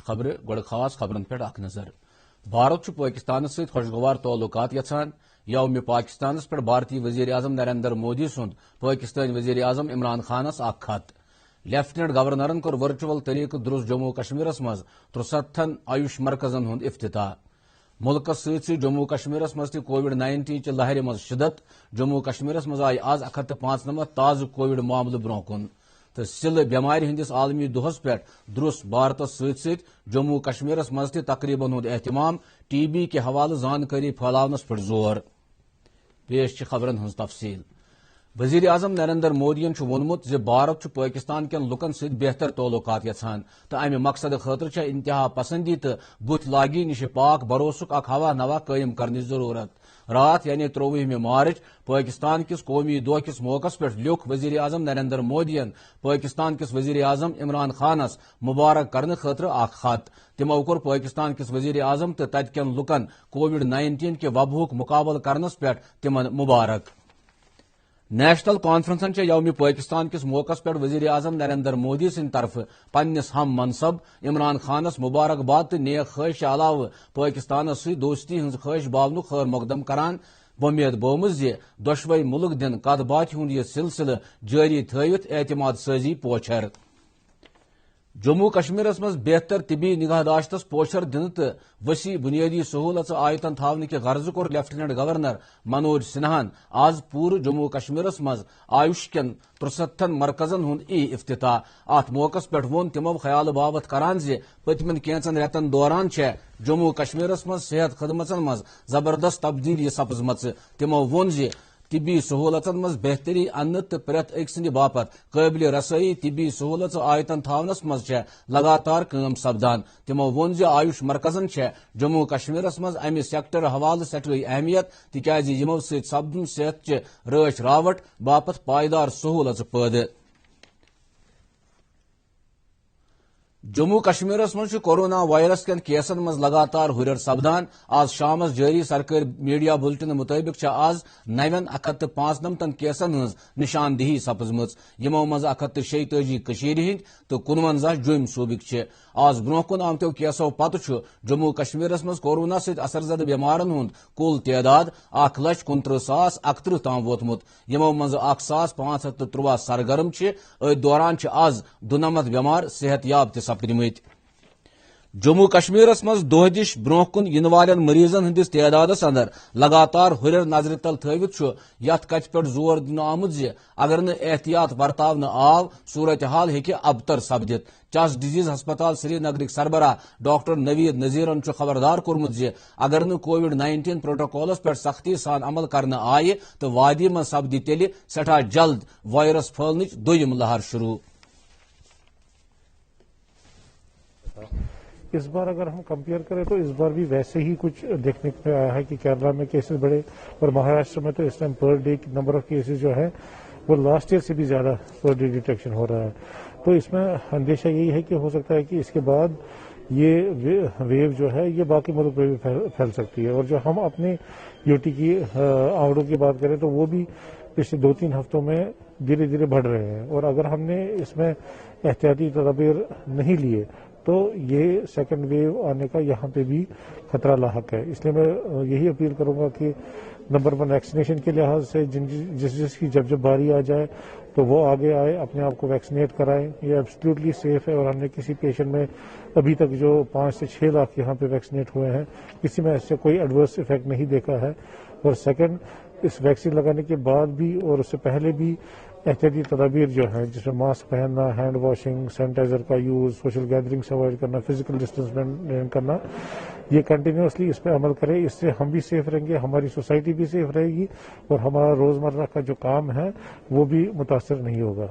خبر گوڑ خاص خبرن پہ اخ نظر بھارت پاکستان ست خوشگوار تعلقات یژھان یوم پاکستانس پہ بھارتی وزیر اعظم نریندر مودی سند پاکستانی وزیر اعظم عمران خانس اخ خط لیفٹنٹ گورنرن کور ورچوئل طریقہ درست جموں کشمیرس مز 63 آیوش مرکزن ہند افتتاح ملکس سی جموں کشمیرس مز کووڈ-19 چہ لہر مز شدت جموں کشمیرس مز آئی آز 195 تازہ کووڈ معاملہ برو کن تو سل بیمار ہندس عالمی دہس پہ درست بھارتس ست جموں کشمیرس مز تقریباً ہند اہتمام ٹی بی کے حوالہ زانکاری پھیلاونس پہ زور پیش خبرن ہز تفصیل وزیر اعظم نریندر مودین وونمت زِ بھارت پاکستان کین لکن ست بہتر تعلقات یژھان تو امہ مقصد خاطر انتہا پسندی تو بت لاگی نش پاک بھروسک اخ ہوا نوا قائم کرنے ضرورت رات یعنی 23 مارچ پاکستان کس قومی دہ کس موقع پہ لکھ وزیر اعظم نریندر مودین پاکستان کس وزیر اعظم عمران خانس مبارک کرنے خاطر اخ خط تمو کور پاکستان کس وزیر اعظم تو تت کین لکن کووڈ-19 کے وباہک مقابل کرنس پہ تمن مبارک نیشنل کانفرنسن یوم پاکستان کس موقع پہ وزیر اعظم نریندر مودی سند طرف پنس ہم منصب عمران خانس مبارکباد تو نیک خواہش علاوہ پاکستانس ست دوستی ہز خواہش باون خیر مقدم کران ومید بومز دشوئی ملک دن کت بات ہند یہ سلسلہ جاری تھوت اعتماد سازی پوچھر جموں کشمیرس مز بہتر طبی نگہداشتس پوچھر دن تو وسیع بنیادی سہولت آیتن تھانے کے غرض کور لیفٹنٹ گورنر منوج سنہان آز پور جموں کشمیرس مز آیوش کین 63 مرکزن ہند افتتاح ات موقع پہ وون تمو خیال بابت کران پتمن کینچن ریتن دوران جموں کشمیرس مز صحت خدمتن مز زبردست تبدیلی سپزمت تمو وون طبی سہولتن مز بہتری ان تو پریت اک سند باپت قابل رسائی طبی سہولت آیتن تھونس مز لگاتار کام سپدان تمو وون آیوش مرکزن جموں کشمیرس مز امہ سیکٹر حوالہ سٹھوئی اہمیت تکیاز یمو ست سپدن صحت چہ راچ راوٹ باپت پائیدار سہولت پید جموں کشمیرس مز کورونا وائرس کین کیسن مز لگاتار ہرر سپدان آز شام جاری سرکاری میڈیا بلٹن مطابق آز 195 کیسن ہز نشاندہی سپزم یمو مز 186 ہند تو 51 جوم صوبک آز برو کن آمتو کیسو پتہ جموں کشمیرس مز کورونا ست اثر زدہ بیمارن ہند کل تعداد 1,29,031 تام ووتمت یمو مز 1,513 سرگرم ات دوران آز 92 بیمار صحت یاب سپدمت جموں کشمیرس مز دہ دش برو کن ین والن مریضن ہندس تعدادس اندر لگاتار ہرر نظر تل تھوت یت کت پہ زور دن آمت اگر احتیاط برتاو آو صورتحال ہیکہ ابتر سپدت چس ڈیزیز ہسپتال سری نگرک سربراہ ڈاکٹر نوید نذیرن خبردار کورمت اگر کووڈ-19 پروٹوکولس پہ سختی سان عمل کرنے آئے تو وادی من سپدی تیل سٹھا جلد وائرس پھیلنچ دویم لہر شروع اس بار اگر ہم کمپیئر کریں تو اس بار بھی ویسے ہی کچھ دیکھنے میں آیا ہے کہ کیرلا میں کیسز بڑے اور مہاراشٹر میں تو اس ٹائم پر ڈے نمبر آف کیسز جو ہے وہ لاسٹ ایئر سے بھی زیادہ پر ڈے ڈیٹیکشن ہو رہا ہے تو اس میں اندیشہ یہی ہے کہ ہو سکتا ہے کہ اس کے بعد یہ ویو جو ہے یہ باقی ملک میں بھی پھیل سکتی ہے اور جو ہم اپنے یوٹی کی آنکڑوں کی بات کریں تو وہ بھی پچھلے 2-3 ہفتوں میں دھیرے دھیرے بڑھ رہے ہیں اور اگر ہم نے اس میں احتیاطی تدابیر نہیں لیے تو یہ سیکنڈ ویو آنے کا یہاں پہ بھی خطرہ لاحق ہے اس لیے میں یہی اپیل کروں گا کہ نمبر 1 ویکسینیشن کے لحاظ سے جس کی جب باری آ جائے تو وہ آگے آئے اپنے آپ کو ویکسینیٹ کرائیں یہ ایبسلیوٹلی سیف ہے اور ہم نے کسی پیشنٹ میں ابھی تک جو 5 سے 6 لاکھ یہاں پہ ویکسینیٹ ہوئے ہیں کسی میں ایسے کوئی ایڈورس افیکٹ نہیں دیکھا ہے اور سیکنڈ اس ویکسین لگانے کے بعد بھی اور اس سے پہلے بھی احتیاطی تدابیر جو ہیں جس میں ماسک پہننا ہینڈ واشنگ سینیٹائزر کا یوز سوشل گیدرنگ سے اوائڈ کرنا فزیکل ڈسٹینس مینٹین کرنا یہ کنٹینیوسلی اس پہ عمل کرے اس سے ہم بھی سیف رہیں گے ہماری سوسائٹی بھی سیف رہے گی اور ہمارا روزمرہ کا جو کام ہے وہ بھی متاثر نہیں ہوگا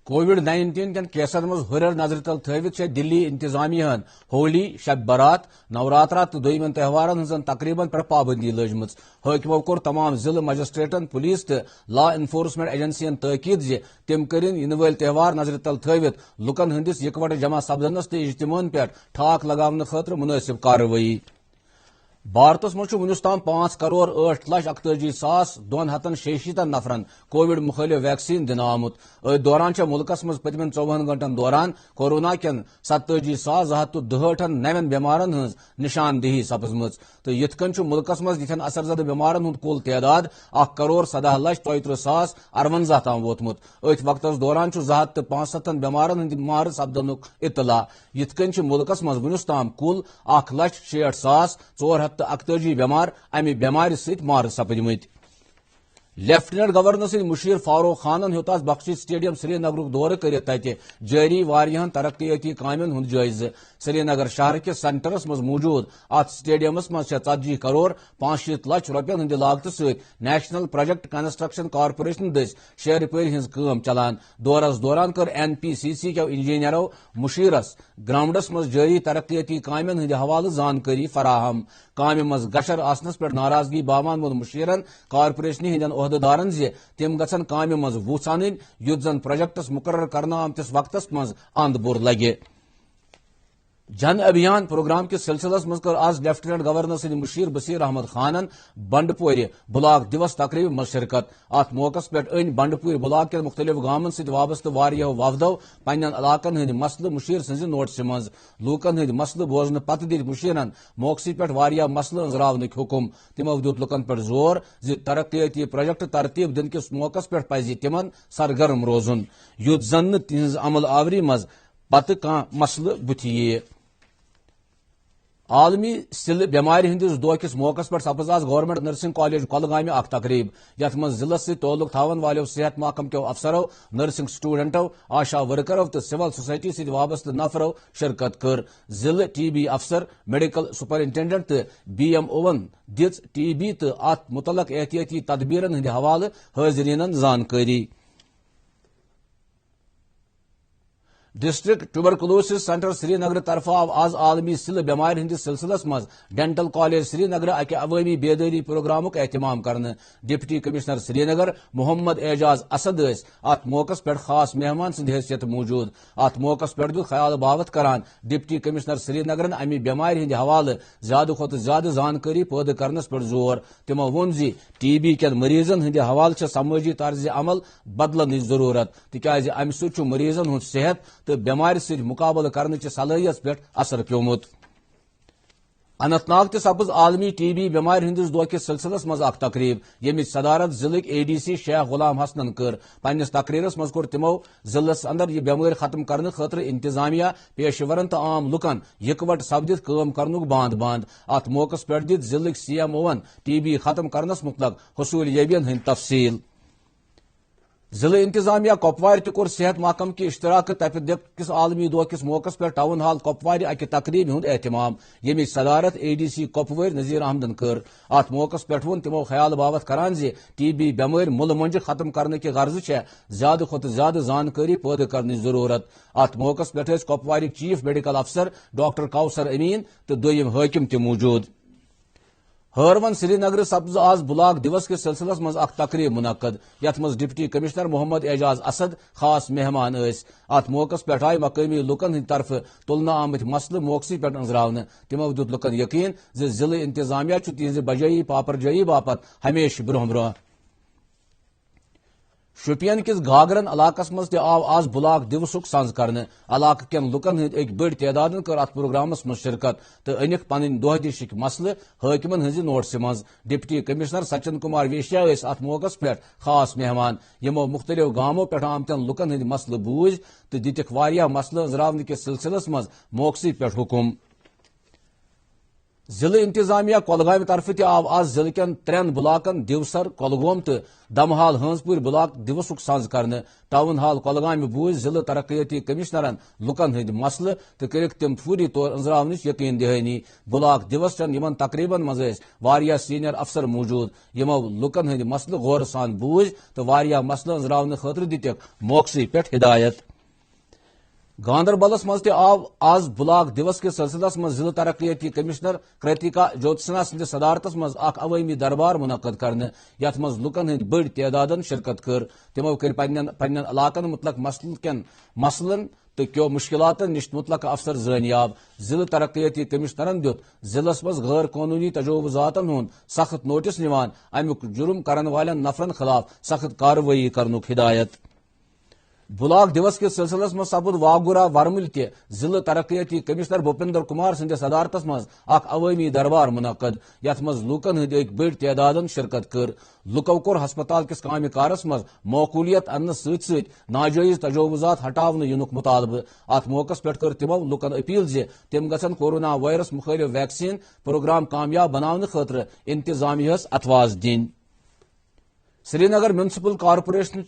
کووڈ-19 کین کیسن مز ہرر نظر تل تھوت دلی انتظامیہ ہولی شب برات نوراترا تو دویمن تہوارن ہزن تقریباً پر پابندی لجم حاکمو کور تمام ضلع مجسٹریٹن پولیس تو لا انفورسمنٹ ایجنسین تاکید تم کرن ین ول تہوار نظر تل تھوت لکن ہندس یکوٹہ جمع سپدنس تو اجتماعن پہ ٹھاک لگانے خاطر مناسب کاروٲیی بھارتس مجھ ونستان 5,08,41,266 نفرن کووڈ مخالف ویکسین دن آمت دوران ملکس مز پتمن 24 گنٹن دوران کورونا کین 87,268 نوین بیمارن ہز نشاندہی سپزم تو یت کن ملکس مز یتھن اثر زدہ بیمارن ہند کل تعداد 1,17,33,058 تام ووتمت ات وقت دوران 265 بیمارن ہند مار سپدنک اطلاع یت کن ملکس مز ونستان کل 1,60,441 بیمار امہ بیمار ست مار سپدمت لیفٹیننٹ گورنر سید مشیر فاروق خانن ہیوت آز بخشی سٹیڈیم سری نگرک دورہ کرت تتہ جاری واریاہن ترقیاتی کامین ہند جائزہ سری نگر شہر کس سینٹرس مز موجود ات سٹیڈیمس مز 40 کروڑ 65 لچھ روپین ہند لاگت ست نیشنل پروجیکٹ کنسٹرکشن کارپوریشن دس 6 رپری ہز کام چلان دورس دوران کر NPCC کے انجینئرو مشیرس گراؤنڈس مز جاری ترقیاتی کامین ہند حوالہ زانکاری فراہم کامہ مز گشر آسنس پہ ناراضگی بامان وون مشیرن کارپوریشن ہندین عہدیدارن زِ تم گژھن کامہ مز وُہ ژھانٕنۍ یُتھ زن پروجیکٹس مقرر کرنہٕ آمتس وقتس مز اند بور لگہِ جن ابھیان پروگرام کس سلسلس مز کر آز لیفٹیننٹ گورنر سند مشیر بصیر احمد خانن بنڈپور بلاک دیوس تقریب مز شرکت ات موقع پہ ان بنڈپور بلاک کے مختلف گامن ست وابستہ واریاہو وفدو پنن علاقن ہند مسلہ مشیر سنز نوٹس مز لوکن ہند مسلہ بوزن پتہ دت مشیرن موقع پہ واریاہ مسلہ انزراونک حکم تمو دت لکن پہ زور ز ترقیاتی پروجیکٹ ترتیب دن کس موقع پہ پزِ تمن سرگرم روزن یُتھ زن تہذ عمل آوری مز پتہ کان مسلہ بُتھِ یی عالمی سل بیمار ہندس دہ کس موقع پہ سپز آز گورنمنٹ نرسنگ کالج کولگامہ اخ تقریب یت من ضلع سے تعلق تھاون والو صحت محکم کے افسرو نرسنگ سٹوڈنٹو آشا ورکرو تو سول سوسائٹی ست وابستہ نفرو شرکت کر ضلع TB افسر میڈیکل سپرنٹینڈنٹ تو BM اوون دِژ TB تو ات متعلق احتیاطی تدبیرن ہند حوالہ حاضرینن زانکاری ڈسٹرکٹ ٹیوبرکلوسس سینٹر سری نگر طرف آو آز عالمی سل بیمار ہندس سلسلس مز ڈینٹل کالج سری نگر اکہ عوامی بیداری پروگرامک اہتمام کرنے ڈپٹی کمشنر سری نگر محمد اعجاز اسد ات موقع پہ خاص مہمان سند حیثیت موجود ات موقع پہ دت خیال باوت کران ڈپٹی کمشنر سری نگرن امہ بیمار ہند حوالہ زیادہ کھت زیادہ زانکاری پید کرنس پہ زور تمو وون زی TB کین مریضن ہند حوالہ سماجی طرز عمل بدلن ضرورت تکیاز امہ سۭتۍ چھُ مریضن ہند صحت تو بیمار ست مقابلہ کرنے صلاحیت پہ اثر پیومت اننت ناگ تہ سپز عالمی TB بیمار ہندس دہ کس سلسلس مز اخ تقریب یمچ صدارت ضلع ADC شیخ غلام حسنن کر پنس تقریرس مز کور تمو ضلع اندر یہ بیماری ختم کرنے خاطر انتظامیہ پیشورن تو عام لکن یکوٹ سپدت کام کرنک باند باند ات موقع پہ دت ضلع CM اوون TB ختم کرنس متعلق حصول یابین ہند تفصیل ضلع انتظامیہ کپوار تہ کور صحت محکم کی اشتراک تپ دق کس عالمی دہ کس موقع پہ ٹاؤن ہال کپوار اکہ تقریب ہند اہتمام یمچ صدارت ADC کپوار نذیر احمدن کر ات موقع پہ ون تمو خیال باوت کران زِ TB بیماری مل منج ختم کرنے کی غرض زیادہ کھت زیادہ زانکاری پید کرنے ضرورت ات موقع پہ کپوار چیف میڈیکل افسر ڈاکٹر کوثر امین تو دویم حاکم تہ موجود ہرون سری نگر سپز آز بلاک دیوس کے سلسلس مز اخ تقریب منعقد یت مز ڈپٹی کمشنر محمد اعجاز اسد خاص مہمان ات موقع پہ آئی مقامی لکن ہند طرف تلنہ آمت مسلہ موقع پہ انزراونہ تمو دت لکن یقین ز ضلع انتظامیہ تہذ بجائی پاپر جائی باپت ہمیشہ برہ برہ شوپین کس گھاگرن علاقس مز تہ آو آز بلاک دیوسک سنز کرنے علاقہ کین لکن ہند ایک بڑ تعداد کر ات پروگرامس مز شرکت تو انک پن دہ دشک مسلہ حاکمن ہز نوٹس مز ڈپٹی کمشنر سچن کمار ویشیا ات موقع پہ خاص مہمان یمو مختلف گاموں پہ آمتن لکن ہند مسلہ بوز تو دتک واریاہ مسلہ انزراونہ کس سلسلس مز موقع پہ حکم ضلع انتظامیہ کولگام طرف تہ آو آز ضلع کین 3 بلاکن دیوسر کولگوم تو دمحال ہنزپور بلاک دیوسک سنز کرنے ٹاؤن ہال کولگام بوز ضلع ترقیاتی کمشنرن لکن ہند مسلہ تو کرک تم فوری طور انزراونچ یقین دہانی بلاک دیوس چن یمن تقریباً مز واریاہ سینئر افسر موجود یمو لکن ہند مسلہ غور سان بوز تو واریاہ مسلہ انزراونہ خاطر دتک موقع پہ ہدایت گاندربلس مز آو آز بلاک دیوس کے سلسلس مز ضلع ترقیاتی کمشنر کرتیکا جوتسنا سند صدارتس مز اخ عوامی دربار منعقد کرنے یت مز لکن ہند بڑ تعداد شرکت کر تمو کر پنن علاقن متعلق مسلن تو کیو مشکلات نش متعلق افسر زانیاب ضلع ترقیاتی کمشنرن دیت ضلع مز غیر قانونی تجاوزات ہند سخت نوٹس نوان امیک جرم کرن والن نفرن خلاف سخت کاروائی کرنک ہدایت بلاک دیوس کے سلسلس مز سپد واگورہ ورمل تہ ضلع ترقیاتی کمشنر بھوپندر کمار سندس صدارتس مز اخ عوامی دربار منعقد یت مز لوکن ہند ایک بڑ تعداد شرکت کر لکو کور ہسپتال کس کامہ کارس مز معقولیت انس ست ست ناجائز تجاوزات ہٹاون ینک مطالبہ ات موقع پہ کر تمو لکن اپیل زِ تم گژھن کورونا وائرس مخالف ویکسین پروگرام کامیاب بناونہ خاطر انتظامیہ اتواز دن سری نگر میونسپل کارپوریشن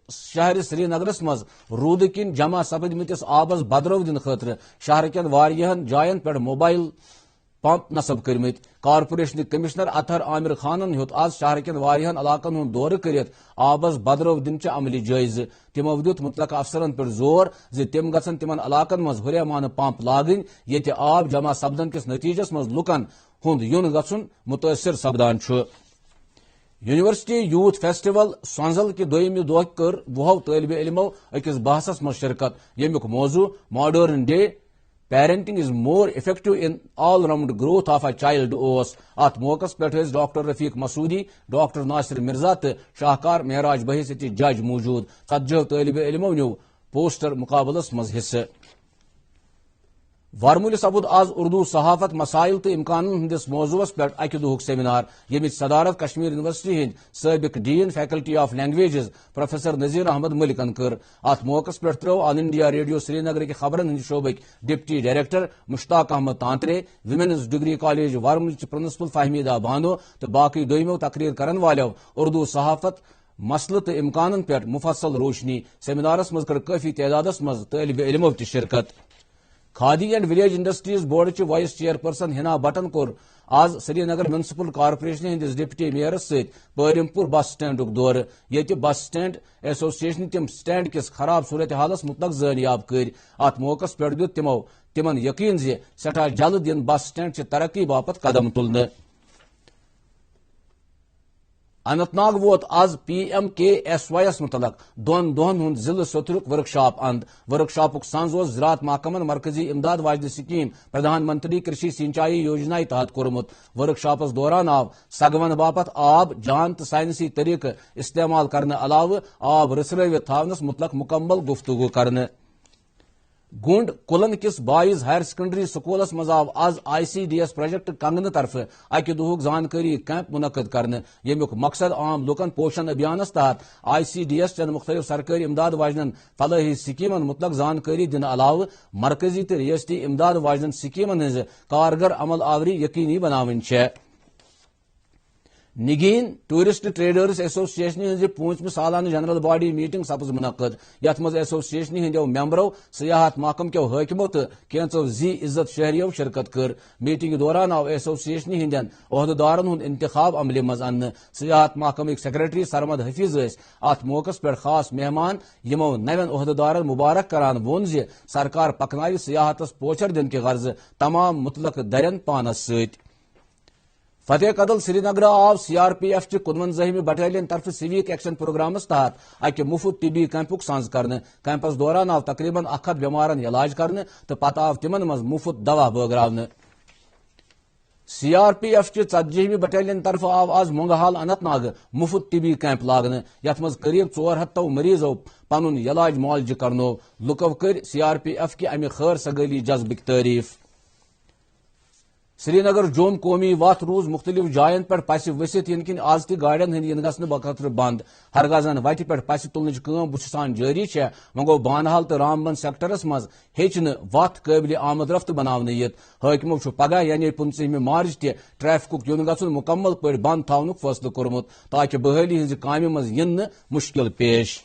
شہر سری نگرس مز رود کن جمع سپدمتس آبس بدرو دن خاطر شہر کن واریہن جائن پہ موبائل پمپ نصب کرمت کارپوریشن کمشنر اطہر عامر خانن ہیوت آز شہر کن واریہن علاقن ہند دورہ کرت آبس بدرو دن چہ عملی جائزہ تمو دیت متعلقہ افسرن پہ زور زِ تم گژھن تمن علاقن مز ہریمانہ پمپ لاگن یت آب جمع سپدن کس نتیجس مز لکن ہند یون گژھن متاثر سپدان چھ یونیورسٹی یوتھ فیسٹیول سونزل کے دویمہ دہ کر 20 طالب علمو اکس بحثس مز شرکت یمیک موضوع modern day parenting is more effective in all round growth of a child اوس ات موقع پہ ڈاکٹر رفیق مسعودی ڈاکٹر ناصر مرزا تو شاہکار معراج بحیثیت جج موجود 40 طالب علمو نیو پوسٹر مقابلس مز حصہ ورمل سپد آز اردو صحافت مسائل تو امکان ہندس موضوع پہ اکہ دہک سیمینار یمچ صدارت کشمیر یونیورسٹی ہند سابق dean faculty of languages professor Nazir Ahmad ملکن کر ات موقع پہ ترو all India radio Srinagar کے خبرن ہند شعبک deputy director Mushtaq Ahmad Tantray women's degree college Varmul principal Fehmida Bano تو باقی دویمو تقریر کرن والو اردو صحافت مسلہ تو امکان پہ مفصل روشنی سیمینارس مز کر کافی تعداد مز طالب علمو تہ شرکت khadi and village industries board چہ وائس چیئرپرسن ہنا بٹن کور آز سری نگر میونسپل کارپوریشن ہندس ڈپٹی میئرس ست پرم پور بس سٹینڈک دور یت بس سٹینڈ ایسوسیشن تم سٹینڈ کس خراب صورتحالس متعلق زانیاب کر ات موقع پہ دیت تمن یقین زِ سٹھا جلد دن بس سٹینڈ چہ ترقی باپت قدم تلنہ اننت ناگ ووت آز PMKSY متعلق دون دہن ہند ضلع سترک ورکشاپ اند ورکشاپک سنز زراعت محکمن مرکزی امداد واجد سکیم پردھان منتری کرشی سینچائی یوجنا تحت کورمت ورکشاپس دوران آو سگون باپت آب جان تو سائنسی طریقہ استعمال کرنے علاوہ آب رسروت تھونس متعلق مکمل گفتگو کرنے گونڈ کلن کس بائز ہائر سیکنڈری سکولس مز آو آز ICDS پروجیکٹ کنگنہ طرف اکہ دہک زانکاری کیمپ منعقد کرنے یمیک مقصد عام لوکن پوشن ابھیانس تحت ICDS چن مختلف سرکاری امداد واجنن فلاحی سکیمن متعلق زانکاری دن علاوہ مرکزی تو ریاستی امداد واجنن سکیمن ہز کارگر عمل آوری یقینی بناون چھ نگین ٹورسٹ ٹریڈرز ایسوسیشن ہز 5 سالانہ جنرل باڈی میٹنگ سپز منعقد یت مز ایسوسیشن ہندو ممبرو سیاحت محکم کیو حاکمو تو کینچو زی عزت شہریو شرکت کر میٹنگ دوران آو ایسوسیشن ہندین عہدیدارن ہند انتخاب عمل مز ان سیاحت محکمک سیکریٹری سرمد حفیظ ات موقع پہ خاص مہمان یمو نوین عہدیدارن مبارک کران وون زِ سرکار پکنائے سیاحتس پوچھر دن کے غرض تمام متعلق درین پانس ست فتح قدل سری نگر آو CRPF چہ 55 بٹالین طرف سیوک ایکشن پروگرامس تحت اکہ مفت طبی کیمپک سانز کرنے کیمپس دوران آو تقریباً 100 بیمارن علاج کرنے تو پتہ آو تمن مز مفت دوا بٲگراونہ CRPF چہ 40 بٹالین طرف آو آز مونگہال اننت ناگ مفت طبی کیمپ لاگنے یت مز قریب 400 مریضو پنن علاج معالجہ کرنو لکو کر CRPF کی امہ خیر سگالی جذبک تعریف سری نگر جوم قومی وت روز مختلف جائن پہ پس ورست ین کن آز تہ گاڑین ہند ین گھنہ بخاطر بند ہرگازن وتہ پہ پس تلنچ بچان جاری وۄنۍ گوٚو بانہال تو رامبن سیکٹرس مز ہیٚچ نہٕ وتھ قٲبلِ آمد رفت بناونہٕ یِتھ حٲکمو چھُ پگہہ یعنی 15 مارچ تہ ٹریفکُک یُن گژھُن مکمل پٲٹھۍ بند تھاونُک فٲصلہٕ کوٚرمُت تاکہ بحٲلی ہٕنٛزِ کامہِ منٛز یِن نہٕ مُشکل پیش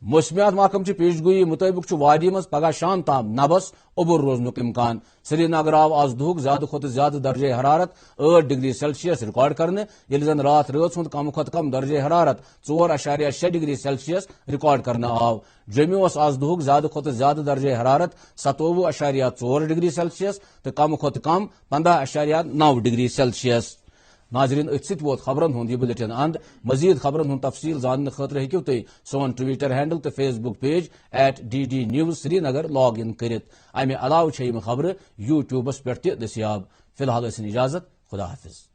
موسمیات محکم چہ پیش گوئی مطابق وادی مز پگہ شام تام نبس اوبر روزنک امکان سری نگر آو آز دہک زیادہ کھت زیادہ درجہ حرارت 8 ڈگری سیلسیس ریکارڈ کرنے یل زن رات رات ہند کم کھت کم درجہ حرارت 4.6 ڈگری سیلسیس ریکارڈ کرنے آو جموں آز دہک زیادہ کھت زیادہ درجہ حرارت 27.4 ڈگری سیلسیس تو کم کھت کم 15.9 ڈگری سیلسیس ناظرین ات ست ووت خبرن ہند یہ بلٹن اند مزید خبرن ہند تفصیل زاننے خاطر ہیکو تھی سون ٹویٹر ہینڈل تو Facebook page @DD News Srinagar log in کرت امہ علاوہ خبر یوٹیوبس پہ دستیاب فی الحال اجازت خدا حافظ.